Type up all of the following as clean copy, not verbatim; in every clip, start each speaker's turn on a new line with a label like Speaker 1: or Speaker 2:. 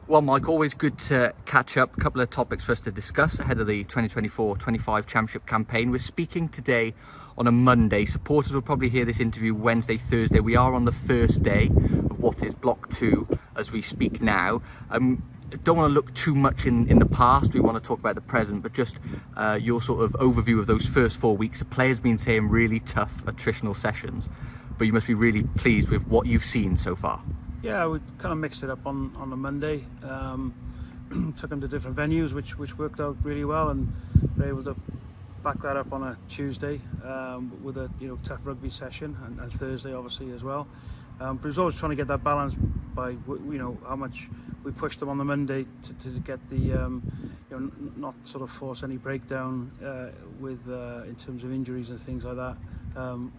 Speaker 1: Well, Mike, always good to catch up. A couple of topics for us to discuss ahead of the 2024-25 Championship campaign. We're speaking today on a Monday. Supporters will probably hear this interview Wednesday, Thursday. We are on the first day of what is Block 2 as we speak now. Don't want to look too much in the past. We want to talk about the present, but just your sort of overview of those first 4 weeks. The players been saying really tough attritional sessions, but you must be really pleased with what you've seen so far.
Speaker 2: Yeah, we kind of mixed it up on a Monday. Took them to different venues, which worked out really well, and were able to back that up on a Tuesday with a tough rugby session, and Thursday obviously as well. But it was always trying to get that balance by how much we pushed them on the Monday to get the not sort of force any breakdown with in terms of injuries and things like that.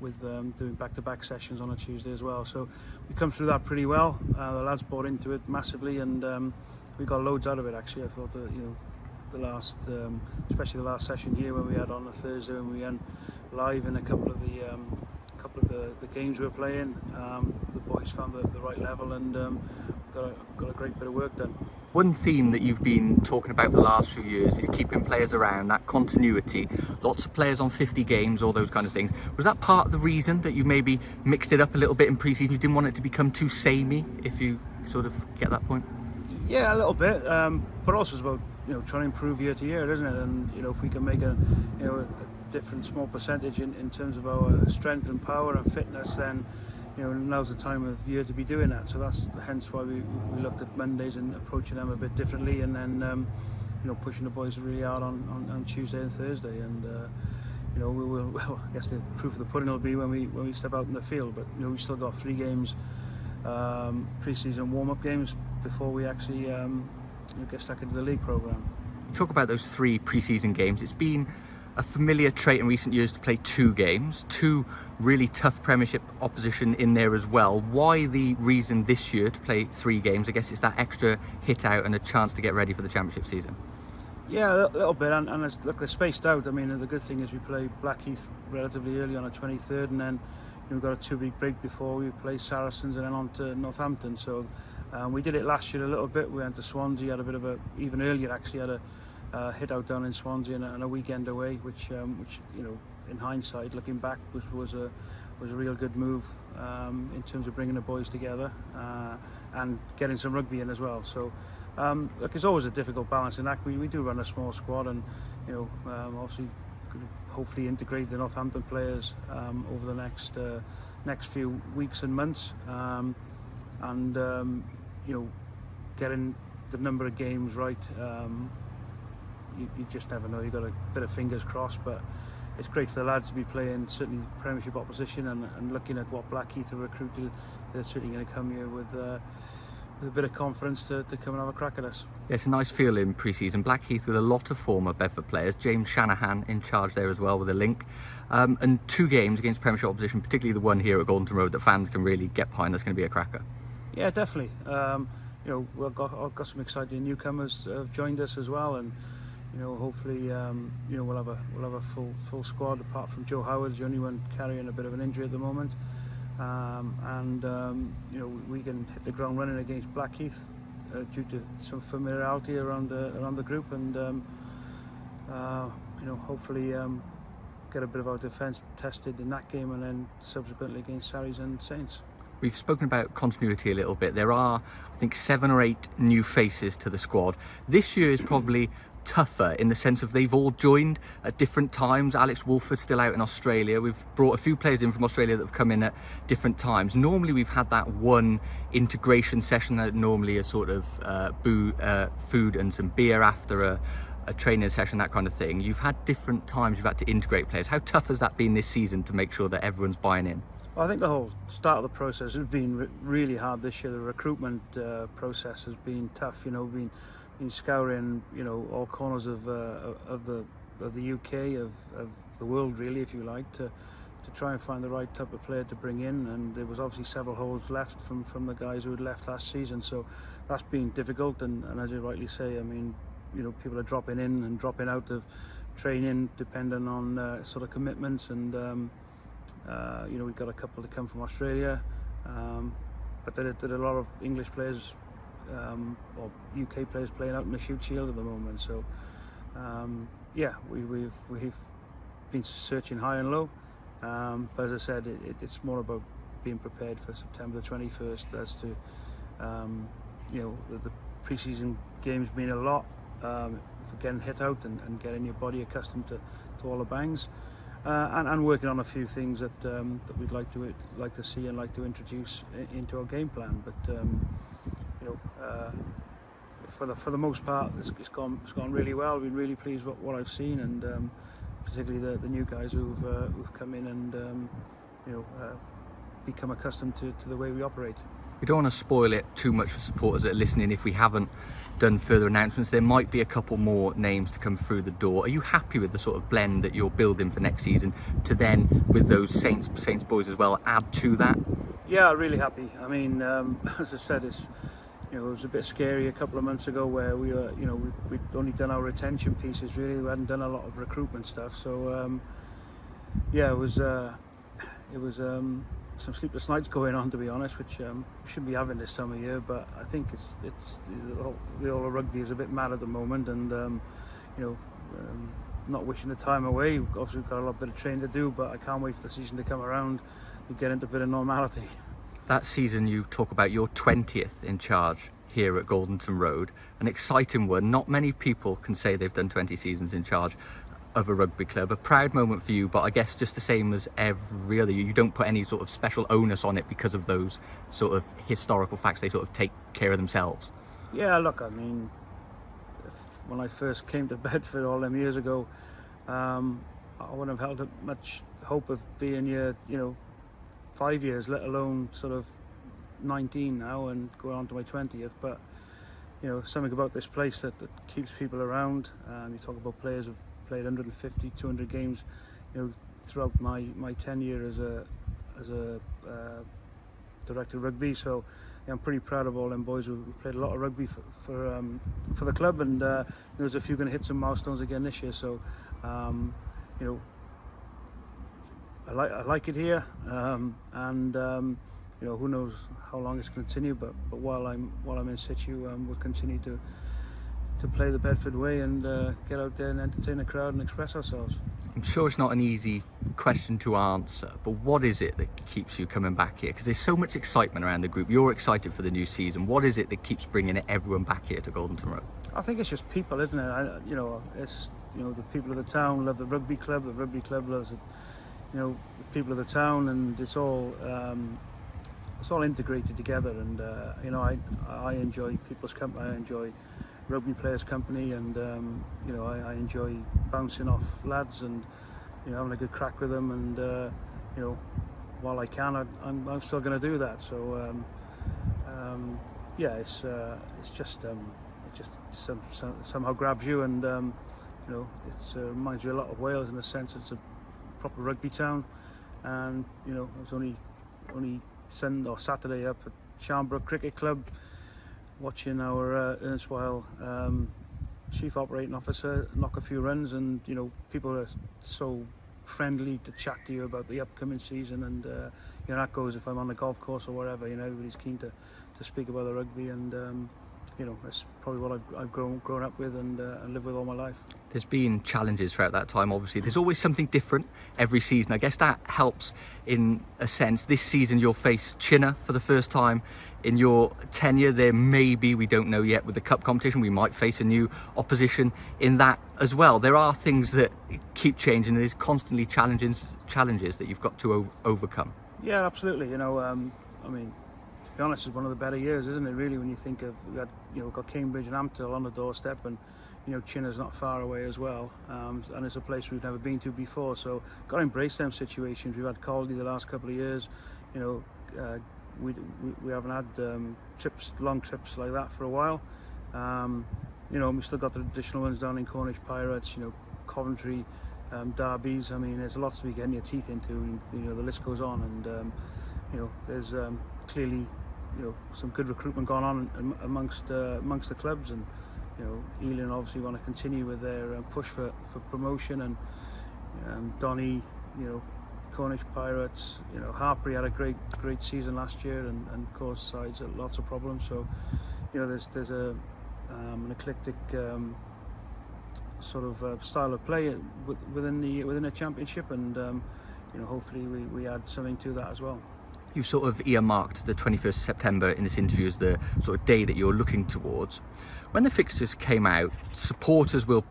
Speaker 2: With doing back-to-back sessions on a Tuesday as well, so we come through that pretty well. The lads bought into it massively, and we got loads out of it. Actually, I thought that the last, especially the last session here when we had on a Thursday, when we went live in a couple of the games we were playing, the boys found the right level, and got a great bit of work done.
Speaker 1: One theme that you've been talking about for the last few years is keeping players around, that continuity. Lots of players on 50 games, all those kind of things. Was that part of the reason that you maybe mixed it up a little bit in pre-season? You didn't want it to become too samey, if you sort of get that point?
Speaker 2: Yeah, a little bit, but also it's about trying to improve year to year, isn't it? And if we can make a different small percentage in terms of our strength and power and fitness, then now's the time of year to be doing that. So that's hence why we looked at Mondays and approaching them a bit differently, and then pushing the boys really hard on Tuesday and Thursday. And we will. Well, I guess the proof of the pudding will be when we step out in the field. But we still got 3 games, pre-season warm-up games before we actually get stuck into the league program.
Speaker 1: Talk about those 3 pre-season games. It's been a familiar trait in recent years to play 2 games, 2 really tough Premiership opposition in there as well. Why the reason this year to play 3 games? I guess it's that extra hit out and a chance to get ready for the Championship season.
Speaker 2: Yeah, a little bit, and look, they're spaced out. I mean, the good thing is we play Blackheath relatively early on the 23rd, and then we've got a 2-week break before we play Saracens and then on to Northampton. So we did it last year a little bit. We went to Swansea, had a bit of a, even earlier actually, had a hit out down in Swansea and a weekend away, which in hindsight, looking back, was a real good move in terms of bringing the boys together and getting some rugby in as well. So look, it's always a difficult balance in that. We do run a small squad, and obviously hopefully integrate the Northampton players over the next few weeks and months, and getting the number of games right. You just never know. You've got a bit of fingers crossed, but it's great for the lads to be playing certainly Premiership opposition, and looking at what Blackheath have recruited. They're certainly going to come here with a bit of confidence to come and have a crack at us.
Speaker 1: Yeah, it's a nice feel in pre-season. Blackheath with a lot of former Bedford players. James Shanahan in charge there as well with a link. And 2 games against Premiership opposition, particularly the one here at Golden Road that fans can really get behind. That's going to be a cracker.
Speaker 2: Yeah, definitely. We've got some exciting newcomers have joined us as well, and hopefully we'll have a full squad apart from Joe Howard's the only one carrying a bit of an injury at the moment, and we can hit the ground running against Blackheath due to some familiarity around the group, and hopefully get a bit of our defence tested in that game, and then subsequently against Sarries and Saints.
Speaker 1: We've spoken about continuity a little bit. There are, I think, 7 or 8 new faces to the squad. This year is probably tougher in the sense of they've all joined at different times. Alex Wolford's still out in Australia. We've brought a few players in from Australia that have come in at different times. Normally we've had that one integration session that normally is sort of food and some beer after a training session, that kind of thing. You've had different times you've had to integrate players. How tough has that been this season to make sure that everyone's buying in?
Speaker 2: Well, I think the whole start of the process has been really hard this year. The recruitment process has been tough. Been scouring all corners of the UK, of the world really, if you like, to try and find the right type of player to bring in. And there was obviously several holes left from the guys who had left last season, so that's been difficult. And as you rightly say, I mean, people are dropping in and dropping out of training depending on sort of commitments, and we've got a couple to come from Australia, but there are a lot of English players or UK players playing out in the Shoot Shield at the moment. So yeah, we've been searching high and low, but as I said, it's more about being prepared for September the 21st as to the pre-season games mean a lot for getting hit out and getting your body accustomed to all the bangs, and working on a few things that we'd like to see and like to introduce into our game plan. But for the most part, it's gone really well. I've been really pleased with what I've seen, and particularly the new guys who've come in and become accustomed to the way we operate.
Speaker 1: We don't want to spoil it too much for supporters that are listening. If we haven't done further announcements, there might be a couple more names to come through the door. Are you happy with the sort of blend that you're building for next season to then, with those Saints boys as well, add to that?
Speaker 2: Yeah, really happy. I mean, as I said, it was a bit scary a couple of months ago where we'd only done our retention pieces. Really, we hadn't done a lot of recruitment stuff. So yeah, it was some sleepless nights going on, to be honest, which we shouldn't be having this time of year. But I think it's the whole rugby is a bit mad at the moment, and not wishing the time away. Obviously, we've got a lot bit of training to do, but I can't wait for the season to come around and get into a bit of normality.
Speaker 1: That season you talk about, your 20th in charge here at Goldenton Road, an exciting one. Not many people can say they've done 20 seasons in charge of a rugby club. A proud moment for you, but I guess just the same as every other, you don't put any sort of special onus on it because of those sort of historical facts. They sort of take care of themselves. Yeah,
Speaker 2: look, I mean, when I first came to Bedford all them years ago, I wouldn't have held much hope of being here, 5 years, let alone sort of 19 now and going on to my 20th. But something about this place that keeps people around. You talk about players who've played 150, 200 games, throughout my tenure as a director of rugby. So yeah, I'm pretty proud of all them boys who played a lot of rugby for the club, and there's a few going to hit some milestones again this year. So I like it here, and who knows how long it's going to continue. But while I'm in situ, we'll continue to play the Bedford way and get out there and entertain the crowd and express ourselves.
Speaker 1: I'm sure it's not an easy question to answer, but what is it that keeps you coming back here? Because there's so much excitement around the group. You're excited for the new season. What is it that keeps bringing everyone back here to Goldenton Road?
Speaker 2: I think it's just people, isn't it? It's the people of the town love the rugby club loves it. The people of the town, and it's all integrated together. And I enjoy people's company. I enjoy rugby players' company, and I enjoy bouncing off lads and having a good crack with them. And while I can, I'm still going to do that. So yeah, it's just it just somehow grabs you, and it reminds you a lot of Wales in the sense it's a proper rugby town. And I was only Sunday or Saturday up at Sharnbrook Cricket Club, watching our erstwhile chief operating officer knock a few runs, and people are so friendly to chat to you about the upcoming season, and that goes if I'm on the golf course or wherever. Everybody's keen to speak about the rugby, and that's probably what I've grown up with and lived with all my life.
Speaker 1: There's been challenges throughout that time, obviously. There's always something different every season. I guess that helps in a sense. This season you'll face Chinner for the first time in your tenure. There maybe, we don't know yet, with the cup competition, we might face a new opposition in that as well. There are things that keep changing. There's constantly challenges that you've got to overcome.
Speaker 2: Yeah, absolutely. I mean, to be honest, it's one of the better years, isn't it, really, when you think of, we've got Cambridge and Ampthill on the doorstep, and Chinner's not far away as well, and it's a place we've never been to before, so got to embrace them situations. We've had Caldy the last couple of years. We haven't had long trips like that for a while. We've still got the additional ones down in Cornish Pirates, Coventry, derbies. I mean, there's lots to be getting your teeth into, and the list goes on, and there's clearly some good recruitment going on amongst the clubs, and Ealing obviously want to continue with their push for promotion, and Donny, Cornish Pirates, Harpury had a great season last year, and caused sides lots of problems. So there's an eclectic sort of style of play within a championship, and hopefully we add something to that as well.
Speaker 1: You sort of earmarked the 21st of September in this interview as the sort of day that you're looking towards. When the fixtures came out, supporters will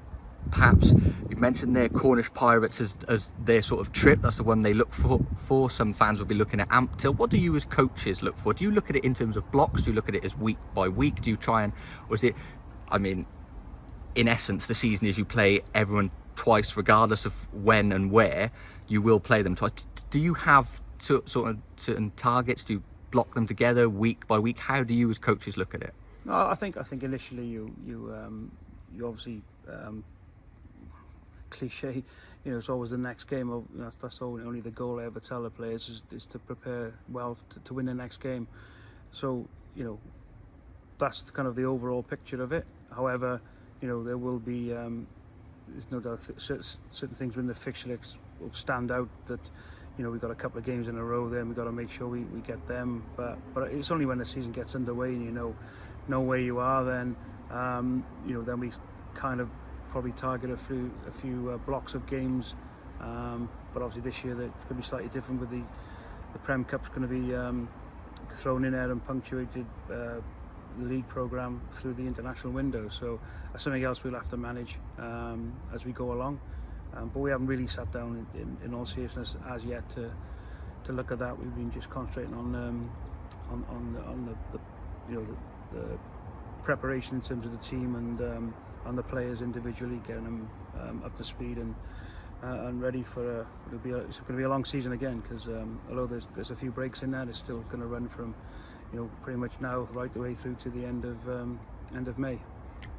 Speaker 1: perhaps, you mentioned their Cornish Pirates as their sort of trip. That's the one they look for. Some fans will be looking at Amptill. What do you as coaches look for? Do you look at it in terms of blocks? Do you look at it as week by week? Do you try and, or is it, I mean, in essence, the season is you play everyone twice, regardless of when and where, you will play them twice. Do you have sort of certain targets? Do you block them together week by week? How do you as coaches look at it?
Speaker 2: No, I think initially you obviously cliche, it's always the next game. That's only the goal I ever tell the players is to prepare well to win the next game. So that's kind of the overall picture of it. However, there will be there's no doubt certain things within the fixture list will stand out that we've got a couple of games in a row there and we've got to make sure we get them, but it's only when the season gets underway and you know where you are, then then we kind of probably target a few blocks of games, but obviously this year it's going to be slightly different with the Prem Cup's going to be thrown in there and punctuated the league programme through the international window, so that's something else we'll have to manage as we go along. But we haven't really sat down in all seriousness as yet to look at that. We've been just concentrating on the preparation in terms of the team and on the players individually, getting them up to speed and ready for it's going to be a long season again, because although there's a few breaks in there, it's still going to run from pretty much now right the way through to the end of May.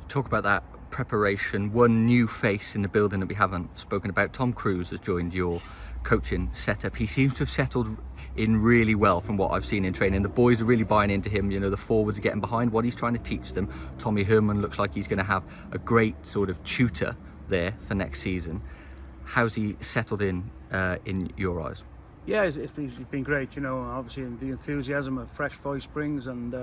Speaker 1: Talk about that preparation. One new face in the building that we haven't spoken about, Tom Cruise, has joined your coaching setup. He seems to have settled in really well from what I've seen in training. The boys are really buying into him. The forwards are getting behind what he's trying to teach them. Tommy Herman looks like he's going to have a great sort of tutor there for next season. How's he settled in your eyes?
Speaker 2: Yeah, it's been great. Obviously the enthusiasm a fresh voice brings, and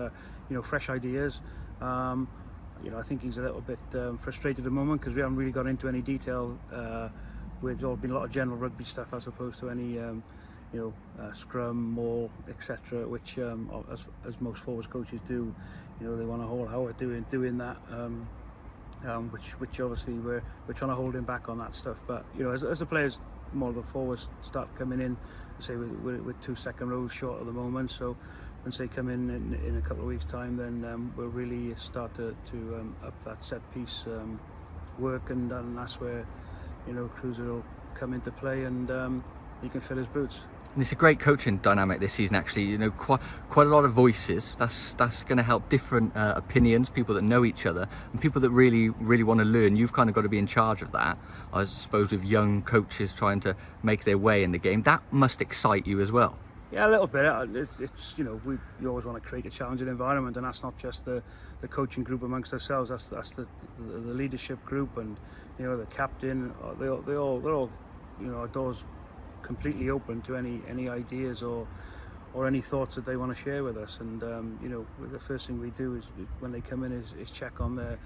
Speaker 2: fresh ideas. I think he's a little bit frustrated at the moment because we haven't really got into any detail. It's all been a lot of general rugby stuff as opposed to any scrum, maul, etc., which as most forwards coaches do, they want to hold how we're doing that, which obviously we're trying to hold him back on that stuff. But as the players, more of the forwards start coming in, say we're 2 second rows short at the moment, so once they come in a couple of weeks time, then we'll really start to up that set piece work, and that's where Cruiser will come into play, and he can fill his boots.
Speaker 1: And it's a great coaching dynamic this season, actually. Quite a lot of voices. That's going to help different opinions, people that know each other, and people that really want to learn. You've kind of got to be in charge of that, I suppose, with young coaches trying to make their way in the game. That must excite you as well.
Speaker 2: Yeah, a little bit. It's you always want to create a challenging environment, and that's not just the coaching group amongst ourselves. That's the leadership group, and the captain. They're all our doors completely open to any ideas or any thoughts that they want to share with us. And the first thing we do is when they come in is check on their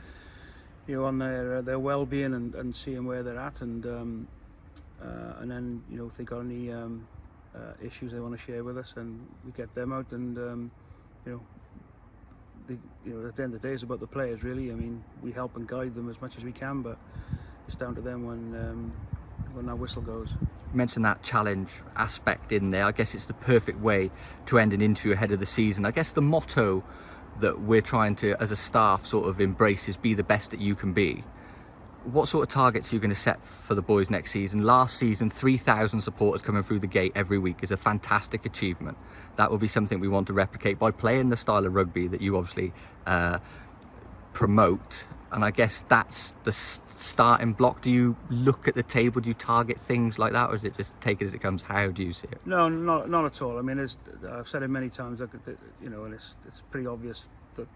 Speaker 2: on their well-being and seeing where they're at, and then if they got any issues they want to share with us, and we get them out, and at the end of the day it's about the players, really. I mean, we help and guide them as much as we can, but it's down to them when that whistle goes.
Speaker 1: You mentioned that challenge aspect in there. I guess it's the perfect way to end an interview ahead of the season. I guess the motto that we're trying to, as a staff, sort of embrace is be the best that you can be. What sort of targets are you going to set for the boys next season? Last season, 3,000 supporters coming through the gate every week is a fantastic achievement. That will be something we want to replicate by playing the style of rugby that you obviously promote. And I guess that's the starting block. Do you look at the table? Do you target things like that, or is it just take it as it comes? How do you see it?
Speaker 2: No, not at all. I mean, I've said it many times. And it's pretty obvious that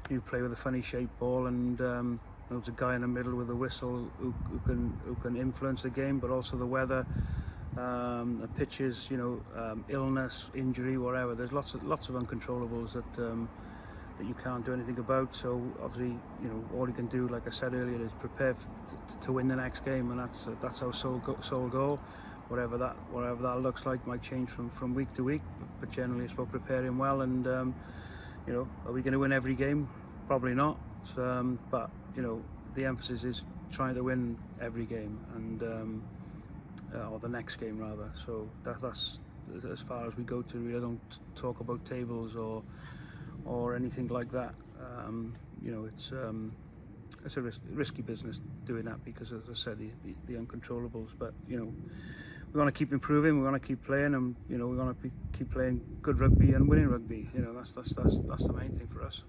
Speaker 2: you play with a funny shaped ball, and there's a guy in the middle with a whistle who can influence the game, but also the weather, the pitches, illness, injury, whatever. There's lots of uncontrollables that you can't do anything about. So obviously, you know, all you can do, like I said earlier, is prepare to win the next game, and that's our sole goal. Whatever that looks like might change from week to week, but generally it's about preparing well. And you know, are we going to win every game? Probably not. But you know, the emphasis is trying to win every game, and or the next game rather. So that's as far as we go to. Really, I don't talk about tables or anything like that. You know, it's a risky business doing that, because, as I said, the uncontrollables. But you know, we want to keep improving. We want to keep playing, and you know, we want to keep playing good rugby and winning rugby. You know, that's the main thing for us.